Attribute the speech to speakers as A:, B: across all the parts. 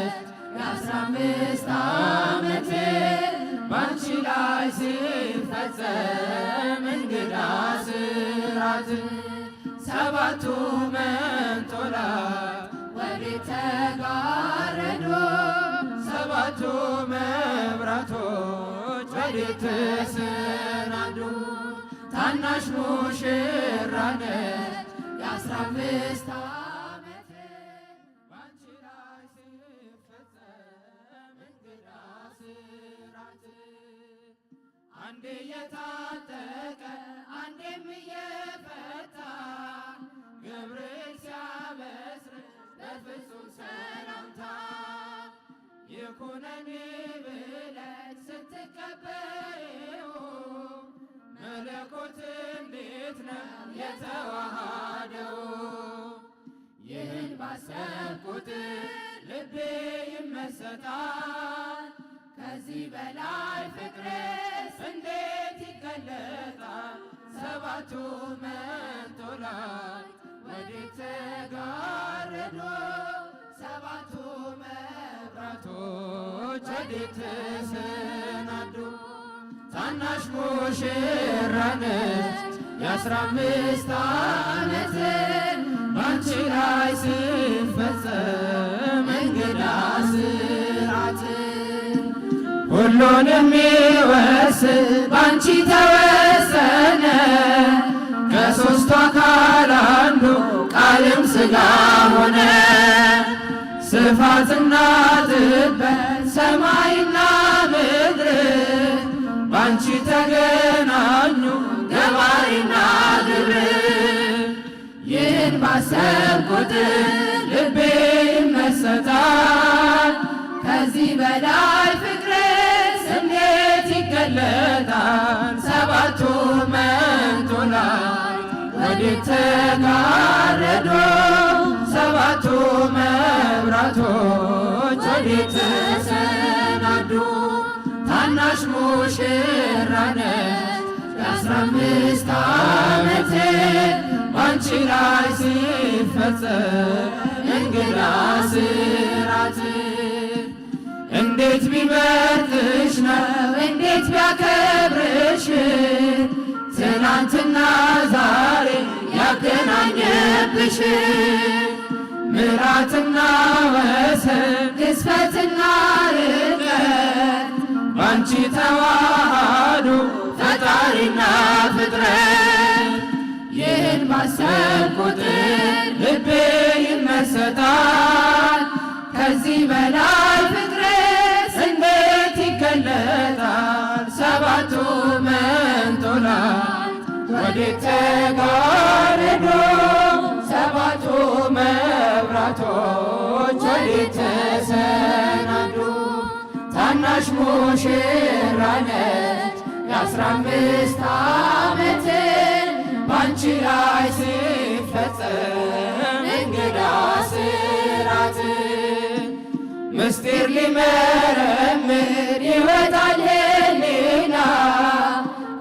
A: ነች የ15 ዓመት ባንቺ ላይ ሲፈጸም እንግዳ ስራት ሰባቱ መንጦላዕት ወዴት ተጋረዱ ሰባቱ መብራቶች ወዴት ተሰናዱ ታናሽ ሙሽራ ነች የ15 ዓመት ባንቺ ላይ ሲፈጸም እንግዳ ስራት አንዴ የታጠቀ አንዴም እየፈታ ገብርኤል ሲያበስር በፍጹም ሰላምታ ይኩነኒ ብለሽ ስትቀበይው መለኮት እንዴት ነው የተዋሃደው? ይህን ባሰብኩት ልቤ ይመሰጣል። ከዚህ በላይ ፍቅርስ እንዴት ይገለጣል? ሰባቱ መንጦላዕት ወዴት ተጋረዱ ሰባቱ መብራቶች ወዴት ተሰናዱ ታናሽ ሙሽራ ነች የ15 ዓመት ባንቺ ላይ ሲፈጸም እንግዳ ስራት ሁሉን የሚወስን ባንቺ ተወሰነ ከሦስቱ አካል አንዱ ቃልም ሥጋ ሆነ ስፋትና ጥበት ሰማይና ምድር ባንቺ ተገናኙ ገባሪና ግብር ይህን ባሰብኩት ልቤ ይመሰጣል። ከዚህ በላይ ፍቅርስ እንዴት ይገለጣል? ሰባቱ መንጦላዕት ወዴት ተጋረዱ ሰባቱ መብራቶች ወዴት ተሰናዱ ታናሽ ሙሽራ ነች የ15 ዓመት ባንቺ ላይ ሲፈጸም እንግዳ ስራት እንዴት ቢመርጥሽ ነው እንዴት ቢያከብርሽ ትናንትና ዛሬ ያገናኘብሽ ምሕረትና ወሰን ግዝፈትና ርቀት ባንቺ ተዋሃዱ ፈጣሪና ፍጥረት ይህን ባሰብኩት ልቤ ይመሰጣል። ከዚህ በላይ ፍቅርስ እንዴት ይገለጣል? ሰባቱ መንጦላዕት ወዴት ተጋረዱ ሰባቱ መብራቶች ወዴት ተሰናዱ ታናሽ ሙሽራ ነች የ15 ዓመት ባንቺ ላይ ሲፈጸም እንግዳ ስራት ምስጢር ሊመረምር ይወጣል ሕሊና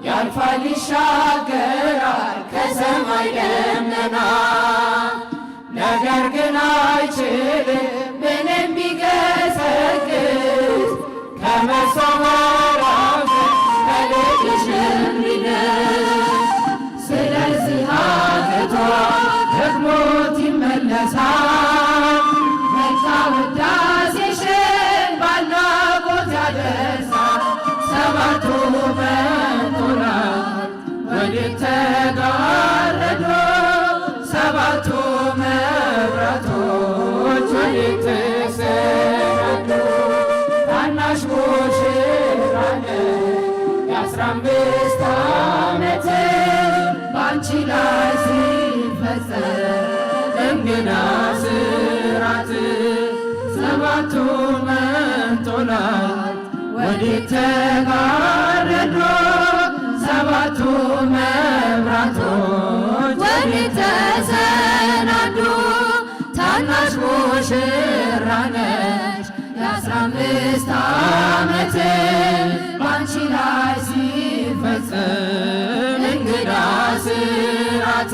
A: ያልፋል ይሻገራል ከሰማይ ደመና ነገር ግን አይችልም ምንም ቢገሰግስ ከመሰወሪያው ከልጅሽ እንዲደርስ ስለዚህ አቅቶ ደግሞት ይመለሳል መልካ ውዳሴሽን ባድናቆት ያደርሳል ሰባቱ መንጦላዕት ወዴት ተጋረዱ ሰባቱ መብራቶች ወዴት ተሰናዱ ታናሽ ሙሽራ ነች የ15 ዓመት ባንቺ ላይ ሲፈጸም እንግዳ ስራት ሰባቱ መንጦላዕት ወዴት ተጋረዱ ሰባቱ መብራቶች ወዴት ተሰናዱ ታናሽ ሙሽራ ነች የ15 ዓመት ባንቺ ላይ ሲፈጸም እንግዳ ስራት